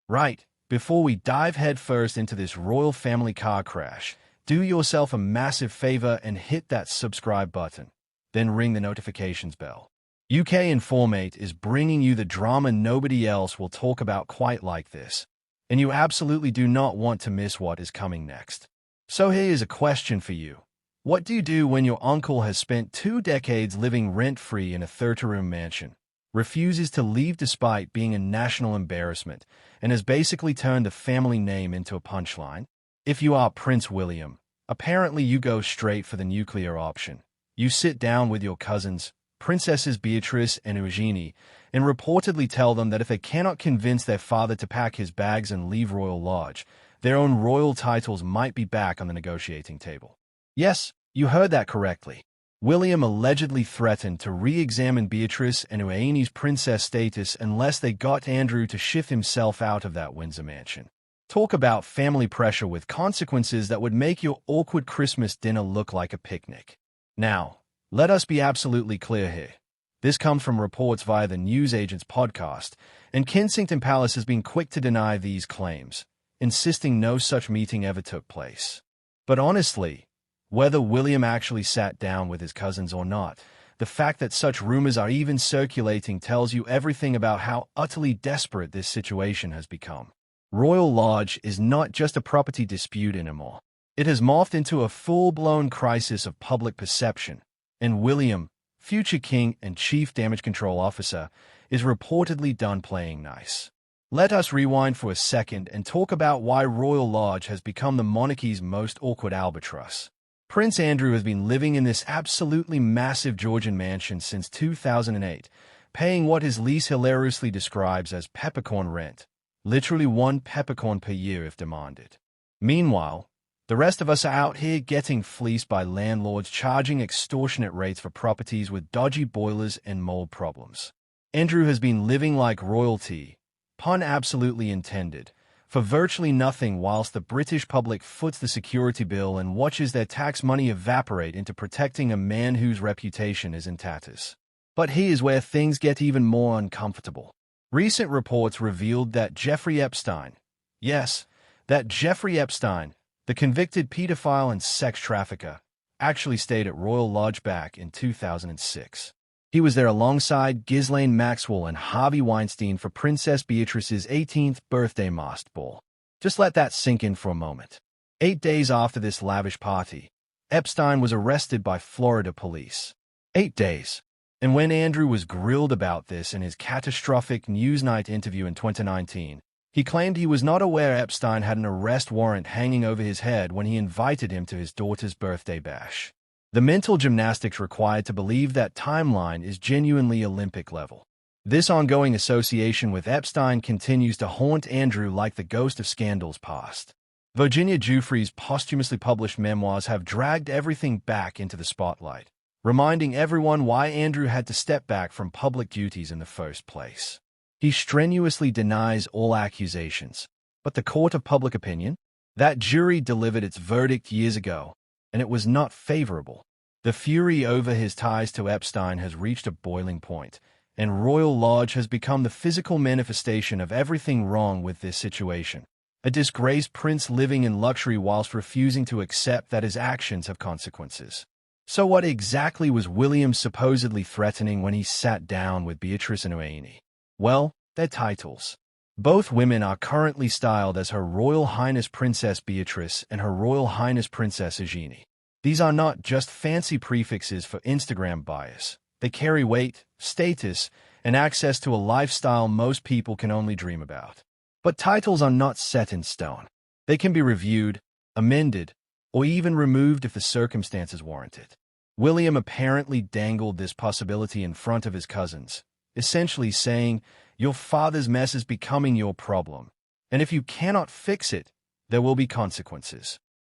Right, before we dive headfirst into this royal family car crash, do yourself a massive favor and hit that subscribe button. Then ring the notifications bell. UK Informate is bringing you the drama nobody else will talk about quite like this, and you absolutely do not want to miss what is coming next. So here is a question for you. What do you do when your uncle has spent 2 decades living rent-free in a 30-room mansion, refuses to leave despite being a national embarrassment, and has basically turned the family name into a punchline? If you are Prince William, apparently you go straight for the nuclear option. You sit down with your cousins, Princesses Beatrice and Eugenie, and reportedly tell them that if they cannot convince their father to pack his bags and leave Royal Lodge, their own royal titles might be back on the negotiating table. Yes, you heard that correctly. William allegedly threatened to re-examine Beatrice and Eugenie's princess status unless they got Andrew to shift himself out of that Windsor mansion. Talk about family pressure with consequences that would make your awkward Christmas dinner look like a picnic. Now, let us be absolutely clear here. This comes from reports via the Newsagents podcast, and Kensington Palace has been quick to deny these claims, insisting no such meeting ever took place. But honestly, whether William actually sat down with his cousins or not, the fact that such rumors are even circulating tells you everything about how utterly desperate this situation has become. Royal Lodge is not just a property dispute anymore. It has morphed into a full-blown crisis of public perception, and William, future king and chief damage control officer, is reportedly done playing nice. Let us rewind for a second and talk about why Royal Lodge has become the monarchy's most awkward albatross. Prince Andrew has been living in this absolutely massive Georgian mansion since 2008, paying what his lease hilariously describes as peppercorn rent, literally 1 peppercorn per year if demanded. Meanwhile, the rest of us are out here getting fleeced by landlords charging extortionate rates for properties with dodgy boilers and mold problems. Andrew has been living like royalty, pun absolutely intended, for virtually nothing whilst the British public foots the security bill and watches their tax money evaporate into protecting a man whose reputation is in tatters. But here's where things get even more uncomfortable. Recent reports revealed that Jeffrey Epstein, yes, that Jeffrey Epstein, the convicted pedophile and sex trafficker, actually stayed at Royal Lodge back in 2006. He was there alongside Ghislaine Maxwell and Harvey Weinstein for Princess Beatrice's 18th birthday masked ball. Just let that sink in for a moment. 8 days after this lavish party, Epstein was arrested by Florida police. 8 days. And when Andrew was grilled about this in his catastrophic Newsnight interview in 2019, he claimed he was not aware Epstein had an arrest warrant hanging over his head when he invited him to his daughter's birthday bash. The mental gymnastics required to believe that timeline is genuinely Olympic level. This ongoing association with Epstein continues to haunt Andrew like the ghost of scandals past. Virginia Giuffre's posthumously published memoirs have dragged everything back into the spotlight, reminding everyone why Andrew had to step back from public duties in the first place. He strenuously denies all accusations, but the court of public opinion? That jury delivered its verdict years ago, and it was not favorable. The fury over his ties to Epstein has reached a boiling point, and Royal Lodge has become the physical manifestation of everything wrong with this situation. A disgraced prince living in luxury whilst refusing to accept that his actions have consequences. So what exactly was William supposedly threatening when he sat down with Beatrice and Eugenie? Well, their titles. Both women are currently styled as Her Royal Highness Princess Beatrice and Her Royal Highness Princess Eugenie. These are not just fancy prefixes for Instagram bias. They carry weight, status, and access to a lifestyle most people can only dream about. But titles are not set in stone. They can be reviewed, amended, or even removed if the circumstances warrant it. William apparently dangled this possibility in front of his cousins, essentially saying, "Your father's mess is becoming your problem, and if you cannot fix it, there will be consequences."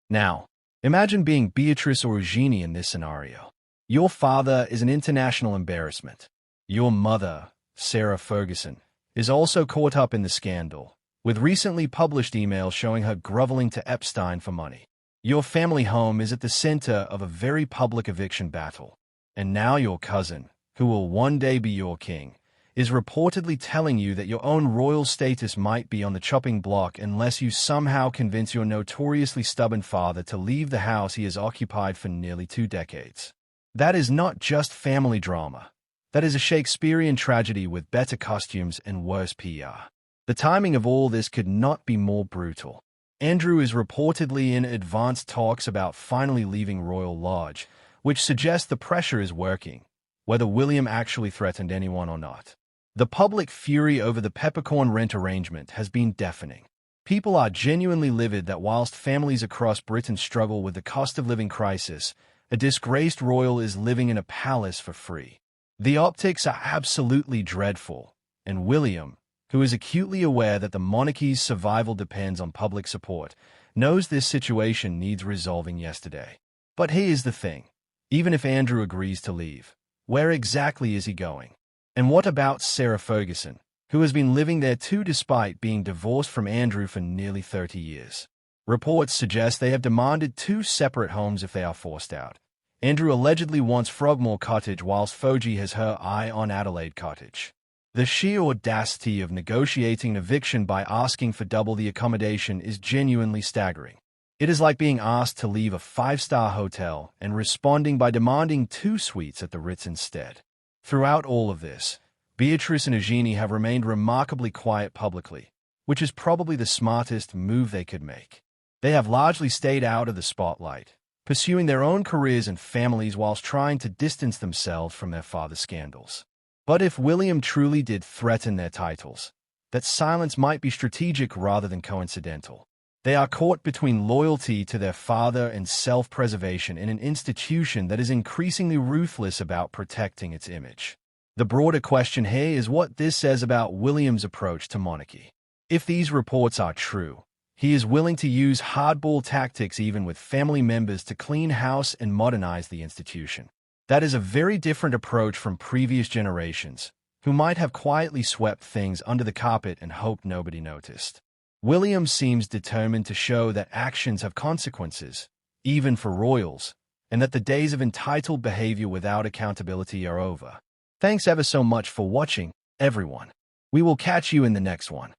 Now, imagine being Beatrice or Eugenie in this scenario. Your father is an international embarrassment. Your mother, Sarah Ferguson, is also caught up in the scandal, with recently published emails showing her groveling to Epstein for money. Your family home is at the center of a very public eviction battle, and now your cousin, who will one day be your king, is reportedly telling you that your own royal status might be on the chopping block unless you somehow convince your notoriously stubborn father to leave the house he has occupied for nearly 2 decades. That is not just family drama. That is a Shakespearean tragedy with better costumes and worse PR. The timing of all this could not be more brutal. Andrew is reportedly in advanced talks about finally leaving Royal Lodge, which suggests the pressure is working, whether William actually threatened anyone or not. The public fury over the peppercorn rent arrangement has been deafening. People are genuinely livid that whilst families across Britain struggle with the cost of living crisis, a disgraced royal is living in a palace for free. The optics are absolutely dreadful, and William, who is acutely aware that the monarchy's survival depends on public support, knows this situation needs resolving yesterday. But here's the thing. Even if Andrew agrees to leave, where exactly is he going? And what about Sarah Ferguson, who has been living there too despite being divorced from Andrew for nearly 30 years? Reports suggest they have demanded 2 separate homes if they are forced out. Andrew allegedly wants Frogmore Cottage whilst Fogie has her eye on Adelaide Cottage. The sheer audacity of negotiating an eviction by asking for double the accommodation is genuinely staggering. It is like being asked to leave a 5-star hotel and responding by demanding 2 suites at the Ritz instead. Throughout all of this, Beatrice and Eugenie have remained remarkably quiet publicly, which is probably the smartest move they could make. They have largely stayed out of the spotlight, pursuing their own careers and families whilst trying to distance themselves from their father's scandals. But if William truly did threaten their titles, that silence might be strategic rather than coincidental. They are caught between loyalty to their father and self-preservation in an institution that is increasingly ruthless about protecting its image. The broader question here is what this says about William's approach to monarchy. If these reports are true, he is willing to use hardball tactics even with family members to clean house and modernize the institution. That is a very different approach from previous generations, who might have quietly swept things under the carpet and hoped nobody noticed. William seems determined to show that actions have consequences, even for royals, and that the days of entitled behavior without accountability are over. Thanks ever so much for watching, everyone. We will catch you in the next one.